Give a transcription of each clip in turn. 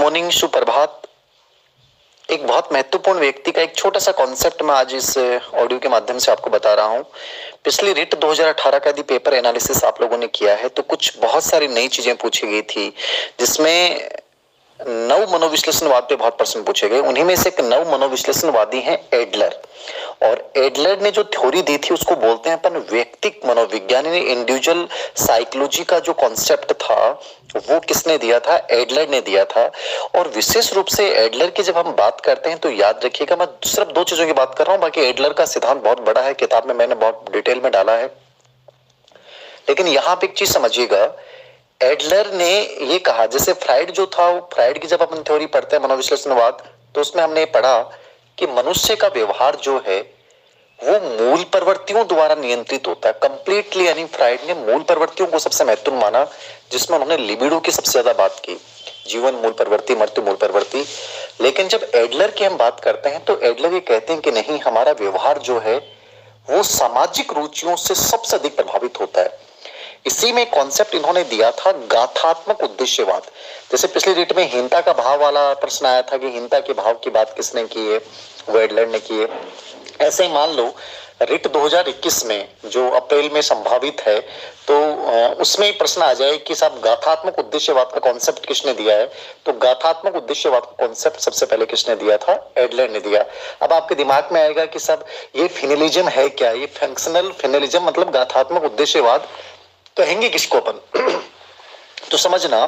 Morning, सुप्रभात। एक बहुत महत्वपूर्ण व्यक्ति का एक छोटा सा कॉन्सेप्ट मैं आज इस ऑडियो के माध्यम से आपको बता रहा हूँ। पिछली रिट 2018 का यदि पेपर एनालिसिस आप लोगों ने किया है तो कुछ बहुत सारी नई चीजें पूछी गई थी, जिसमें नव मनोविश्लेषणवाद पे बहुत प्रश्न पूछे गए। उन्हीं में से एक नव मनोविश्लेषणवादी हैं एडलर, और एडलर ने जो थ्योरी दी थी उसको बोलते हैं अपन व्यक्तिक मनोविज्ञान, इंडिविजुअल साइकोलॉजी का जो कॉन्सेप्ट था वो किसने दिया था? एडलर ने दिया था। और विशेष रूप से एडलर की जब हम बात करते हैं तो याद रखिएगा, मैं सिर्फ दो चीजों की बात कर रहा हूं, बाकी एडलर का सिद्धांत बहुत बड़ा है, किताब में मैंने बहुत डिटेल में डाला है। लेकिन यहां पे एक चीज समझिएगा, एडलर ने ये कहा, जैसे फ्राइड जो था, फ्राइड की जब अपन थ्योरी पढ़ते हैं मनोविश्लेषणवाद, तो उसमें हमने पढ़ा कि मनुष्य का व्यवहार जो है वो मूल प्रवृत्तियों द्वारा नियंत्रित होता है कंप्लीटली। यानी फ्राइड ने मूल प्रवृत्तियों को सबसे महत्वपूर्ण माना, जिसमें उन्होंने लिबिडो की सबसे ज्यादा बात की, जीवन मूल प्रवृत्ति, मृत्यु मूल प्रवृत्ति। लेकिन जब एडलर की हम बात करते हैं तो एडलर ये कहते हैं कि नहीं, हमारा व्यवहार जो है वो सामाजिक रुचियों से सबसे अधिक प्रभावित होता है। इसी में कॉन्सेप्ट इन्होंने दिया था गाथात्मक उद्देश्यवाद। जैसे पिछली रीट में हीनता का भाव वाला प्रश्न आया था कि हीनता के भाव की बात किसने की है? वो एडलर ने की है। ऐसे ही मान लो रिट 2021 में जो अप्रैल में संभावित है, तो उसमें ही प्रश्न आ जाए कि साहब गाथात्मक उद्देश्यवाद का कॉन्सेप्ट किसने दिया है? तो गाथात्मक उद्देश्यवाद का कॉन्सेप्ट सबसे पहले किसने दिया था? एडलर ने दिया। अब आपके दिमाग में आएगा कि साहब ये फिनलिज्म है क्या? ये फंक्शनल फिनलिज्म मतलब गाथात्मक उद्देश्यवाद कहेंगे किसको अपन? तो समझना,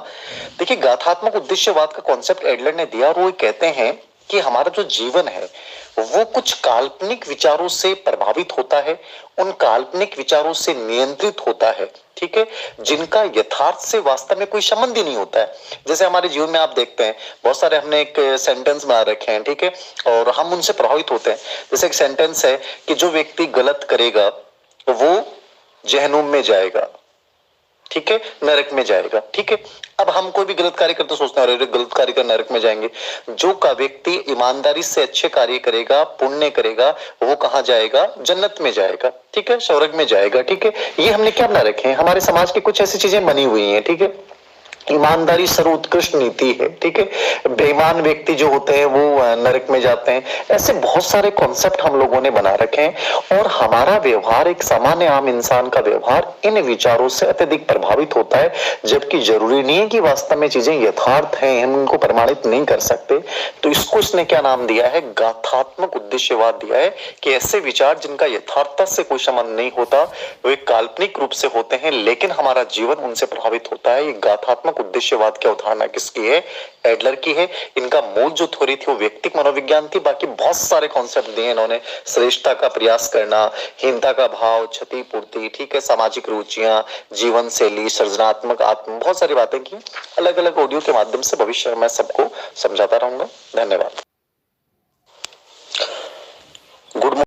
देखिए गाथात्मक उद्देश्यवाद का कॉन्सेप्ट एडलर ने दिया और वो कहते हैं कि हमारा जो जीवन है वो कुछ काल्पनिक विचारों से प्रभावित होता है, उन काल्पनिक विचारों से नियंत्रित होता है, ठीक है, जिनका यथार्थ से वास्तव में कोई संबंध ही नहीं होता है। जैसे हमारे जीवन में आप देखते हैं बहुत सारे हमने एक सेंटेंस बना रखे हैं, ठीक है, और हम उनसे प्रभावित होते हैं। जैसे एक सेंटेंस है कि जो व्यक्ति गलत करेगा वो जहन्नुम में जाएगा, ठीक है, नरक में जाएगा, ठीक है। अब हम कोई भी गलत कार्य करते सोचते हैं अरे गलत कार्य कर नरक में जाएंगे। जो का व्यक्ति ईमानदारी से अच्छे कार्य करेगा, पुण्य करेगा, वो कहाँ जाएगा? जन्नत में जाएगा, ठीक है, स्वर्ग में जाएगा, ठीक है। ये हमने क्या बना रखे हैं? हमारे समाज की कुछ ऐसी चीजें बनी हुई हैं, ठीक है। ईमानदारी सर्वोत्कृष्ट नीति है, ठीक है। बेईमान व्यक्ति जो होते हैं वो नरक में जाते हैं। ऐसे बहुत सारे कॉन्सेप्ट हम लोगों ने बना रखे हैं और हमारा व्यवहार, एक सामान्य आम इंसान का व्यवहार इन विचारों से अत्यधिक प्रभावित होता है, जबकि जरूरी नहीं है कि वास्तव में चीजें यथार्थ हैं, हम इनको प्रमाणित नहीं कर सकते। तो इसको इसने क्या नाम दिया है? गाथात्मक उद्देश्यवाद दिया है कि ऐसे विचार जिनका यथार्थता से कोई संबंध नहीं होता, वे काल्पनिक रूप से होते हैं, लेकिन हमारा जीवन उनसे प्रभावित होता है। ये गाथात्मक उद्देश्यवाद की अवधारणा किसकी है? एडलर की है। इनका मूल जो थ्योरी थी वो व्यक्तिक मनोविज्ञान थी। बाकी बहुत सारे कॉन्सेप्ट दिए इन्होंने, श्रेष्ठता का प्रयास करना, हीनता का भाव, क्षतिपूर्ति, ठीक है, सामाजिक रुचियां, जीवन शैली, सृजनात्मक आत्म, बहुत सारी बातें की। अलग अलग ऑडियो के माध्यम से भविष्य में मैं सबको समझाता रहूंगा। धन्यवाद। गुड